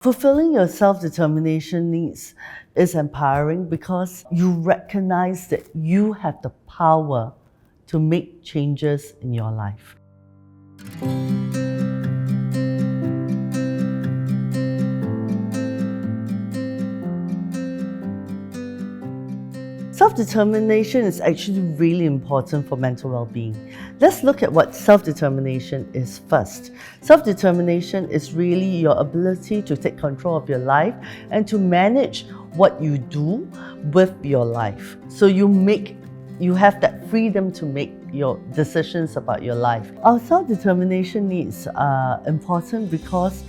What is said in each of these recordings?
Fulfilling your self-determination needs is empowering because you recognize that you have the power to make changes in your life. Self-determination is actually really important for mental well-being. Let's look at what self-determination is first. Self-determination is really your ability to take control of your life and to manage what you do with your life. So you have that freedom to make your decisions about your life. Our self-determination needs are important because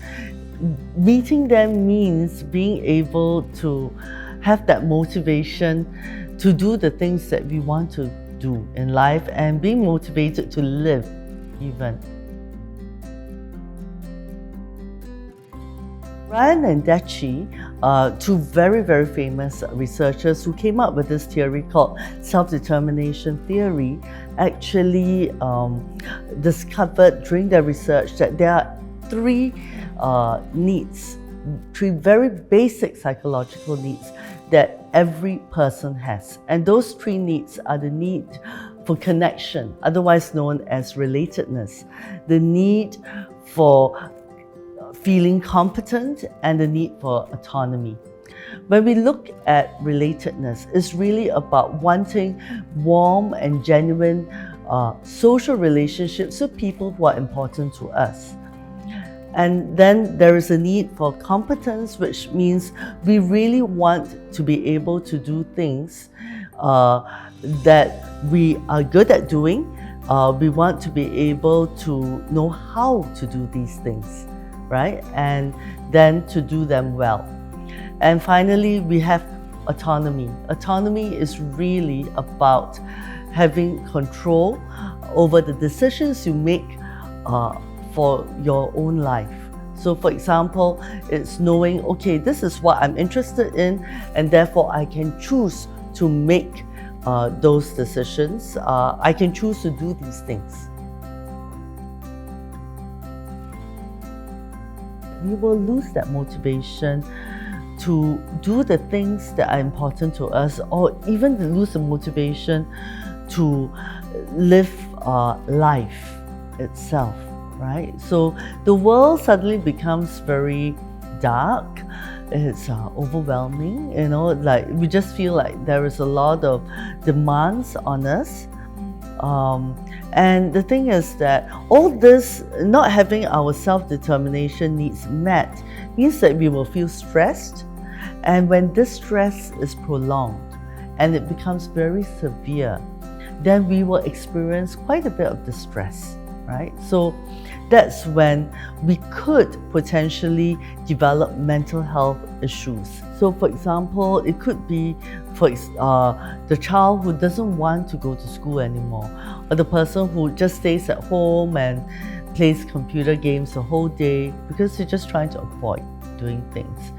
meeting them means being able to have that motivation to do the things that we want to do in life and being motivated to live even. Ryan and Deci, two very, very famous researchers who came up with this theory called self-determination theory, actually discovered during their research that there are three needs, three very basic psychological needs that every person has. And those three needs are the need for connection, otherwise known as relatedness, the need for feeling competent, and the need for autonomy. When we look at relatedness, it's really about wanting warm and genuine social relationships with people who are important to us. And then there is a need for competence, which means we really want to be able to do things that we are good at doing. We want to be able to know how to do these things, right? And then to do them well. And finally, we have autonomy. Autonomy is really about having control over the decisions you make for your own life. So for example, it's knowing, okay, this is what I'm interested in, and therefore I can choose to make those decisions. I can choose to do these things. We will lose that motivation to do the things that are important to us, or even to lose the motivation to live life itself. Right? So the world suddenly becomes very dark. It's overwhelming, like we just feel like there is a lot of demands on us. And the thing is that all this, not having our self-determination needs met, means that we will feel stressed. And when this stress is prolonged and it becomes very severe, then we will experience quite a bit of distress. Right? So that's when we could potentially develop mental health issues. So for example, it could be for the child who doesn't want to go to school anymore, or the person who just stays at home and plays computer games the whole day because they're just trying to avoid doing things.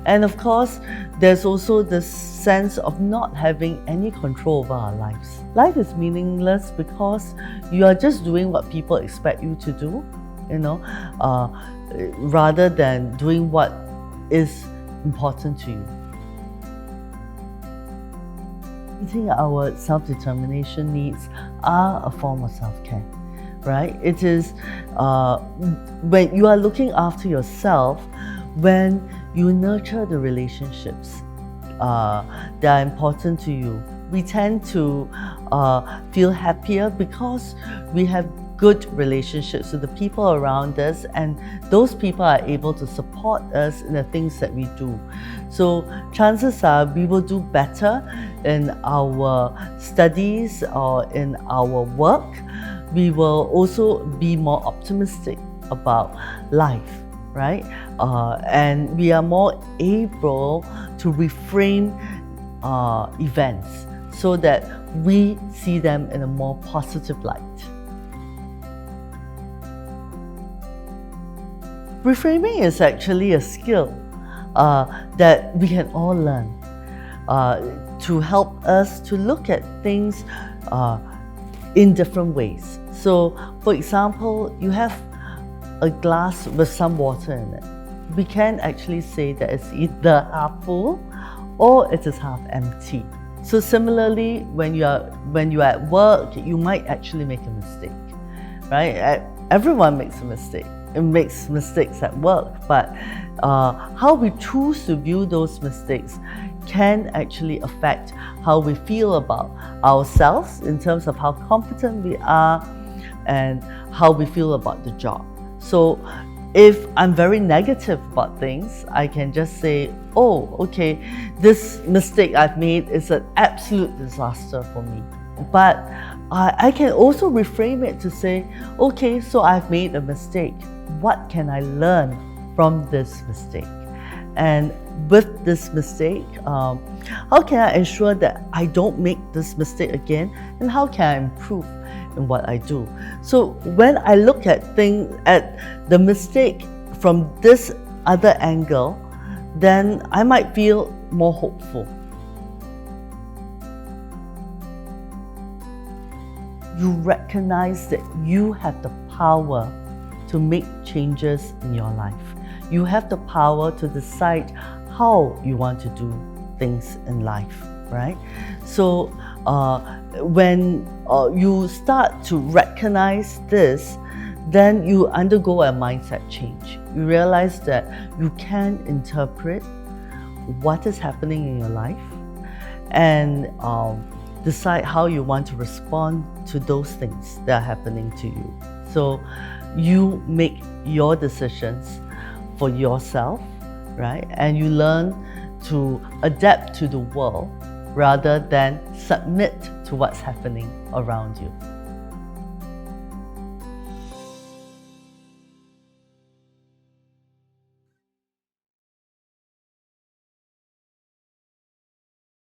And of course, there's also this sense of not having any control over our lives. Life is meaningless because you are just doing what people expect you to do, rather than doing what is important to you. Meeting our self-determination needs are a form of self-care, right? It is when you are looking after yourself, when you nurture the relationships that are important to you. We tend to feel happier because we have good relationships with the people around us, and those people are able to support us in the things that we do. So chances are we will do better in our studies or in our work. We will also be more optimistic about life. Right? And we are more able to reframe events so that we see them in a more positive light. Reframing is actually a skill that we can all learn to help us to look at things in different ways. So, for example, you have a glass with some water in it. we can actually say that it's either half full or it is half empty. So similarly, when you're at work, you might actually make a mistake, right? Everyone makes a mistake. It makes mistakes at work, but how we choose to view those mistakes can actually affect how we feel about ourselves in terms of how competent we are and how we feel about the job. So if I'm very negative about things, I can just say, oh, okay, this mistake I've made is an absolute disaster for me. But I can also reframe it to say, okay, so I've made a mistake. What can I learn from this mistake? And with this mistake, how can I ensure that I don't make this mistake again? And how can I improve in what I do? So when I look at the mistake from this other angle, then I might feel more hopeful. You recognize that you have the power to make changes in your life. You have the power to decide how you want to do things in life, right? So when you start to recognize this, then you undergo a mindset change. You realize that you can interpret what is happening in your life and decide how you want to respond to those things that are happening to you. So you make your decisions for yourself, right? And you learn to adapt to the world rather than submit to what's happening around you.